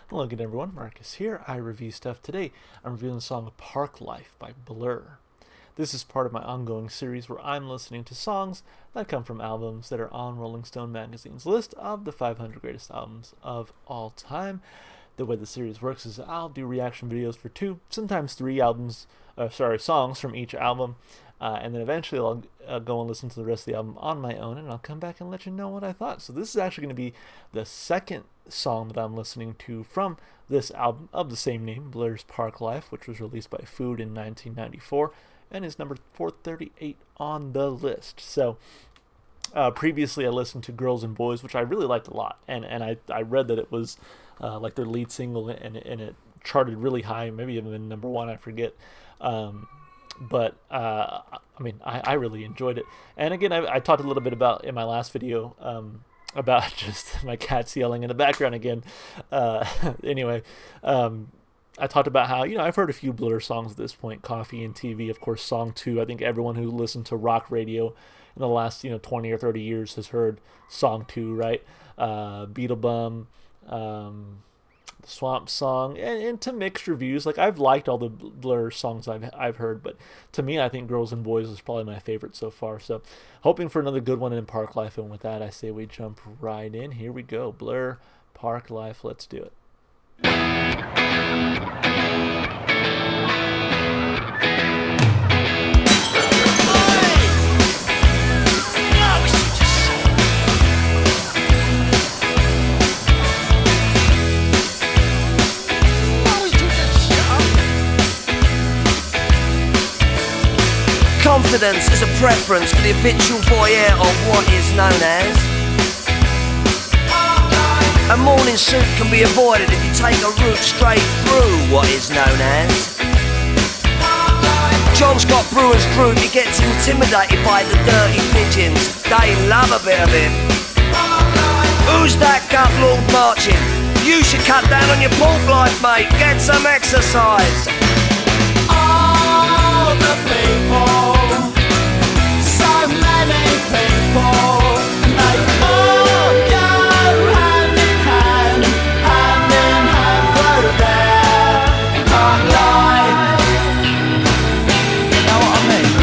Hello again, everyone. Marcus here. I review stuff today. I'm reviewing the song Parklife by Blur. This is part of my ongoing series where I'm listening to songs that come from albums that are on Rolling Stone magazine's list of the 500 greatest albums of all time. The way the series works is I'll do reaction videos for two, sometimes three songs from each album, and then eventually I'll go and listen to the rest of the album on my own, and I'll come back and let you know what I thought. So this is actually going to be the second song that I'm listening to from this album of the same name, Blur's Parklife, which was released by Food in 1994 and is number 438 on the list. So previously I listened to Girls and Boys, which I really liked a lot, and I read that it was like their lead single, and it charted really high, maybe even number one, I forget. But I really enjoyed it. And again, I talked a little bit about in my last video about just my cats yelling in the background again. Anyway, I talked about how, I've heard a few Blur songs at this point, Coffee and TV, of course, Song 2. I think everyone who listened to rock radio in the last, 20 or 30 years has heard Song 2, right? Beetle Bum, the Swamp Song, and to mixed reviews. Like, I've liked all the Blur songs I've heard, but to me, I think Girls and Boys is probably my favorite so far. So, hoping for another good one in Parklife, and with that, I say we jump right in. Here we go. Blur, Parklife, let's do it. Confidence is a preference for the habitual voyeur of what is known as. A morning suit can be avoided if you take a route straight through what is known as. John's got brewer's fruit, he gets intimidated by the dirty pigeons. They love a bit of him. Who's that gut lord marching? You should cut down on your pork life, mate. Get some exercise. All the people, so many people, and they all go hand in hand through their park life. You know what I mean?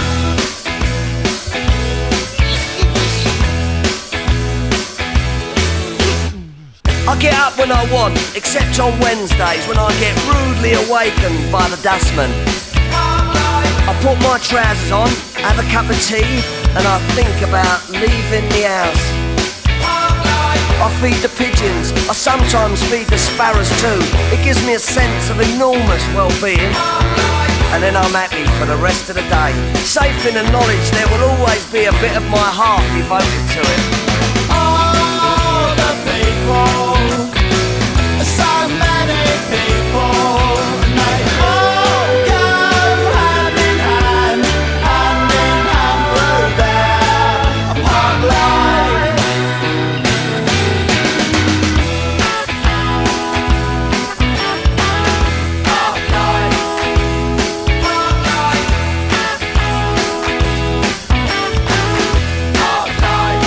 I get up when I want, except on Wednesdays when I get rudely awakened by the dustman. I put my trousers on, have a cup of tea, and I think about leaving the house. I feed the pigeons, I sometimes feed the sparrows too. It gives me a sense of enormous well-being. And then I'm happy for the rest of the day, safe in the knowledge there will always be a bit of my heart devoted to it. All the people, so many people, and they all go hand in hand through their park life. Park life. Park life. Park life.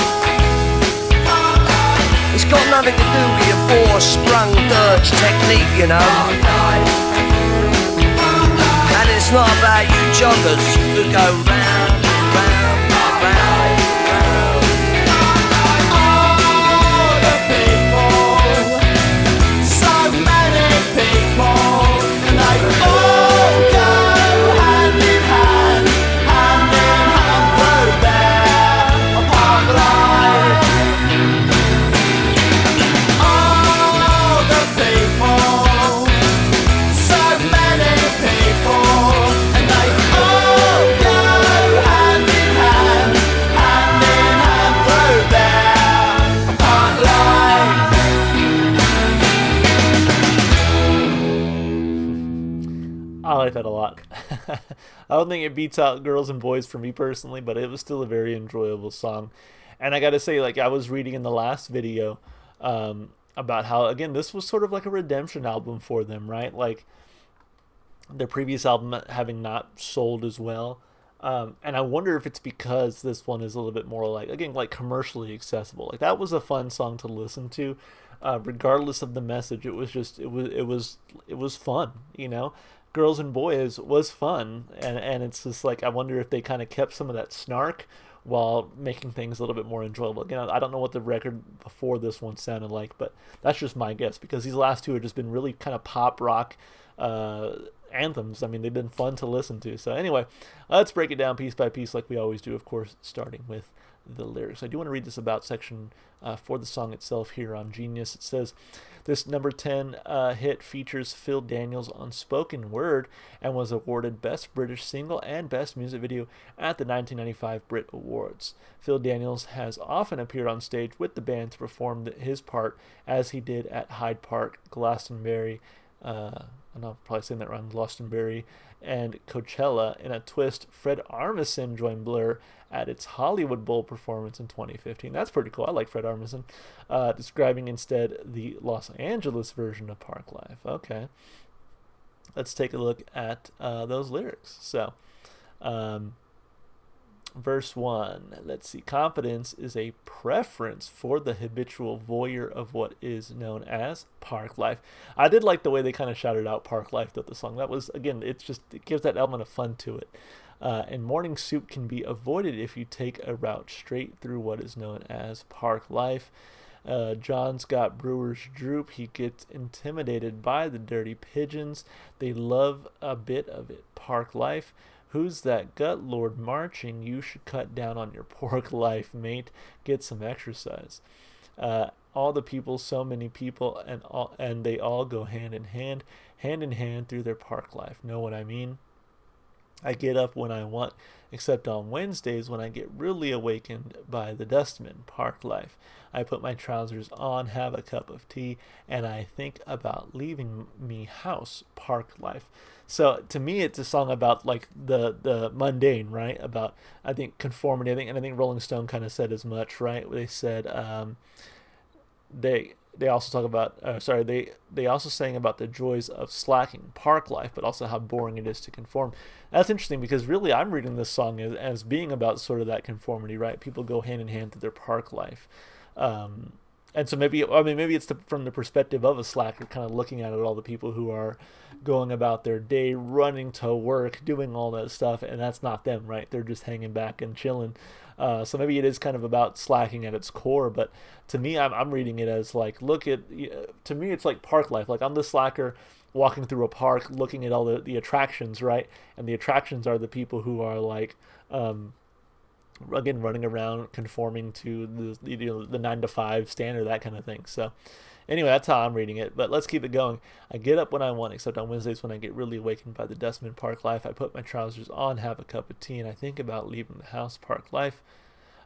Park life. It's got nothing to do with your four-sprung dirge technique, you know. And it's not about you joggers who go round, round, round, round. All the people, so many people, and they all go hand in hand through their park life. All the people, so many people, and they all go hand in hand through their park life. I like that a lot. I don't think it beats out Girls and Boys for me personally, but it was still a very enjoyable song. And I gotta say, like, I was reading in the last video about how, again, this was sort of like a redemption album for them, right? Like, their previous album having not sold as well. And I wonder if it's because this one is a little bit more like, again, like commercially accessible. Like, that was a fun song to listen to. regardless of the message. It was fun, Girls and Boys was fun, and it's just like I wonder if they kind of kept some of that snark while making things a little bit more enjoyable. Again, I don't know what the record before this one sounded like, but that's just my guess because these last two have just been really kind of pop rock anthems. I mean, they've been fun to listen to. So anyway, let's break it down piece by piece like we always do, of course, starting with the lyrics. I do want to read this about section for the song itself here on Genius. It says, this number 10 hit features Phil Daniels on spoken word and was awarded Best British Single and Best Music Video at the 1995 Brit Awards. Phil Daniels has often appeared on stage with the band to perform his part, as he did at Hyde Park, Glastonbury, I'm not probably saying that wrong, Glastonbury, and Coachella. In a twist, Fred Armisen joined Blur at its Hollywood Bowl performance in 2015. That's pretty cool. I like Fred Armisen. Describing instead the Los Angeles version of Parklife. Okay. Let's take a look at those lyrics. So, verse 1, let's see. Confidence is a preference for the habitual voyeur of what is known as park life. I did like the way they kind of shouted out park life throughout the song. That was, again, it gives that element of fun to it. And morning soup can be avoided if you take a route straight through what is known as park life. John's got brewer's droop. He gets intimidated by the dirty pigeons. They love a bit of it. Park life. Who's that gut lord marching? You should cut down on your pork life, mate. Get some exercise. All the people, so many people, and they all go hand in hand through their park life. Know what I mean? I get up when I want, except on Wednesdays when I get really awakened by the dustman. Park life. I put my trousers on, have a cup of tea, and I think about leaving me house. Park life. So to me, it's a song about like the mundane, right? About, I think, conformity. I think Rolling Stone kind of said as much, right? They said they also talk about they also sang about the joys of slacking, park life, but also how boring it is to conform. That's interesting because really I'm reading this song as being about sort of that conformity, right? People go hand in hand through their park life. And so maybe it's from the perspective of a slacker, kind of looking at it, all the people who are going about their day, running to work, doing all that stuff, and that's not them, right? They're just hanging back and chilling. So maybe it is kind of about slacking at its core, but to me, I'm reading it as like, to me, it's like park life. Like I'm the slacker walking through a park, looking at all the attractions, right? And the attractions are the people who are like, again, running around conforming to the 9 to 5 standard, that kind of thing. So anyway, that's how I'm reading it, but let's keep it going. I get up when I want, except on Wednesdays when I get really awakened by the dustman. Park life. I put my trousers on, have a cup of tea, and I think about leaving the house. Park life.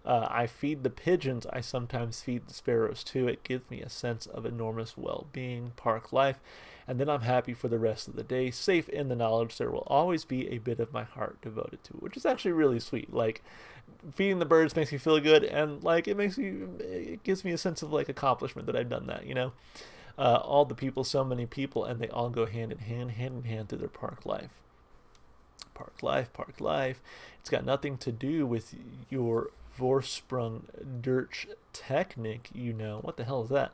I feed the pigeons. I sometimes feed the sparrows too. It gives me a sense of enormous well-being. Park life. And then I'm happy for the rest of the day, safe in the knowledge there will always be a bit of my heart devoted to it, which is actually really sweet. Like, feeding the birds makes me feel good, and like it gives me a sense of like accomplishment that I've done that, all the people, so many people, and they all go hand in hand through their park life. Park life. It's got nothing to do with your Vorsprung durch Technik, What the hell is that?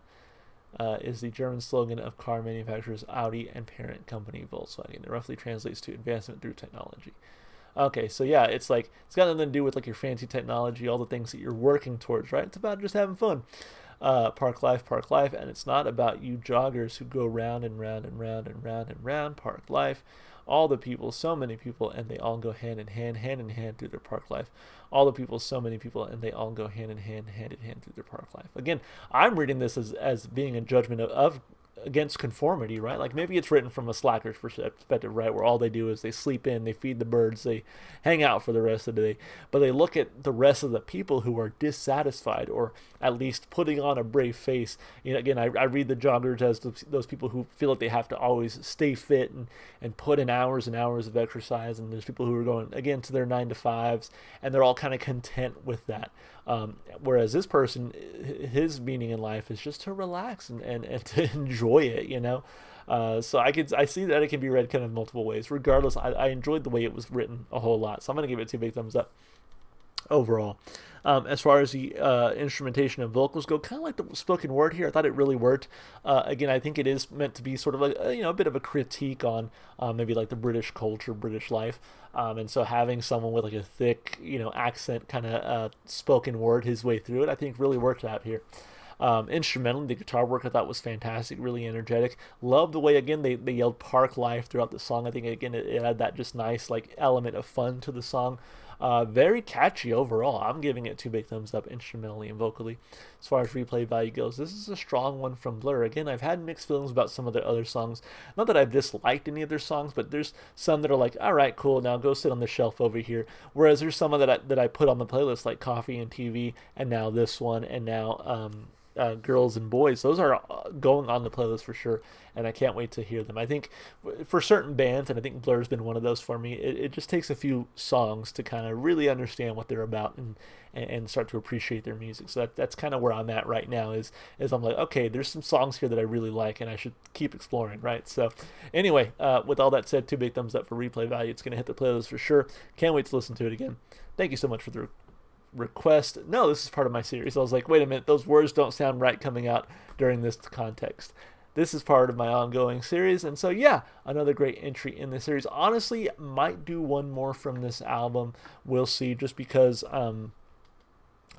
Is the German slogan of car manufacturers Audi and parent company Volkswagen. It roughly translates to advancement through technology. Okay, so yeah, it's got nothing to do with like your fancy technology, all the things that you're working towards, right? It's about just having fun. Park life, and it's not about you joggers who go round and round and round and round and round. Park life. All the people, so many people, and they all go hand in hand through their park life. All the people, so many people, and they all go hand in hand through their park life. Again, I'm reading this as being a judgment of against conformity, right? Like maybe it's written from a slacker's perspective, right? Where all they do is they sleep in, they feed the birds, they hang out for the rest of the day. But they look at the rest of the people who are dissatisfied, or at least putting on a brave face. Again, I read the joggers as those people who feel like they have to always stay fit and put in hours and hours of exercise. And there's people who are going, again, to their 9 to 5s, and they're all kind of content with that. Whereas this person, his meaning in life is just to relax and to enjoy it, So I see that it can be read kind of multiple ways. Regardless, I enjoyed the way it was written a whole lot. So I'm going to give it 2 big thumbs up. overall. As far as the instrumentation and vocals go, kind of like the spoken word here, I thought it really worked. Again, I think it is meant to be sort of a bit of a critique on maybe like the British culture, British life, and so having someone with like a thick accent kind of spoken word his way through it, I think really worked out here. Instrumentally, the guitar work I thought was fantastic, really energetic. Love the way again they yelled "Park Life" throughout the song. I think again it had that just nice like element of fun to the song. Very catchy overall. I'm giving it two big thumbs up instrumentally and vocally. As far as replay value goes, this is a strong one from Blur. Again, I've had mixed feelings about some of their other songs. Not that I've disliked any of their songs, but there's some that are like, all right, cool, now go sit on the shelf over here. Whereas there's some that I put on the playlist like Coffee and TV, and now this one, and now Girls and Boys. Those are going on the playlist for sure, and I can't wait to hear them. I think for certain bands, and I think Blur's been one of those for me, it just takes a few songs to kind of really understand what they're about and start to appreciate their music. So that's kind of where I'm at right now is I'm like, okay, there's some songs here that I really like and I should keep exploring, right? So anyway, with all that said, two big thumbs up for replay value. It's going to hit the playlist for sure. Can't wait to listen to it again. Thank you so much for the request. No, this is part of my series. I was like, wait a minute, those words don't sound right coming out during this context. This is part of my ongoing series, and so yeah, another great entry in the series. Honestly, might do one more from this album. We'll see, just because I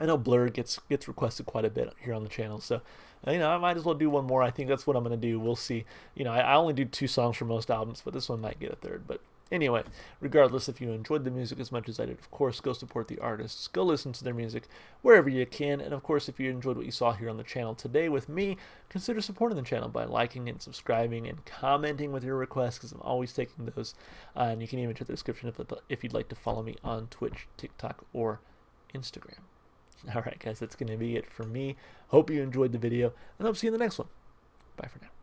know Blur gets requested quite a bit here on the channel, so I might as well do one more. I think that's what I'm gonna do. We'll see. I only do 2 songs for most albums, but this one might get a third. But anyway, regardless, if you enjoyed the music as much as I did, of course, go support the artists. Go listen to their music wherever you can. And of course, if you enjoyed what you saw here on the channel today with me, consider supporting the channel by liking and subscribing and commenting with your requests, because I'm always taking those. And you can even check the description if you'd like to follow me on Twitch, TikTok, or Instagram. All right, guys, that's going to be it for me. Hope you enjoyed the video, and I'll see you in the next one. Bye for now.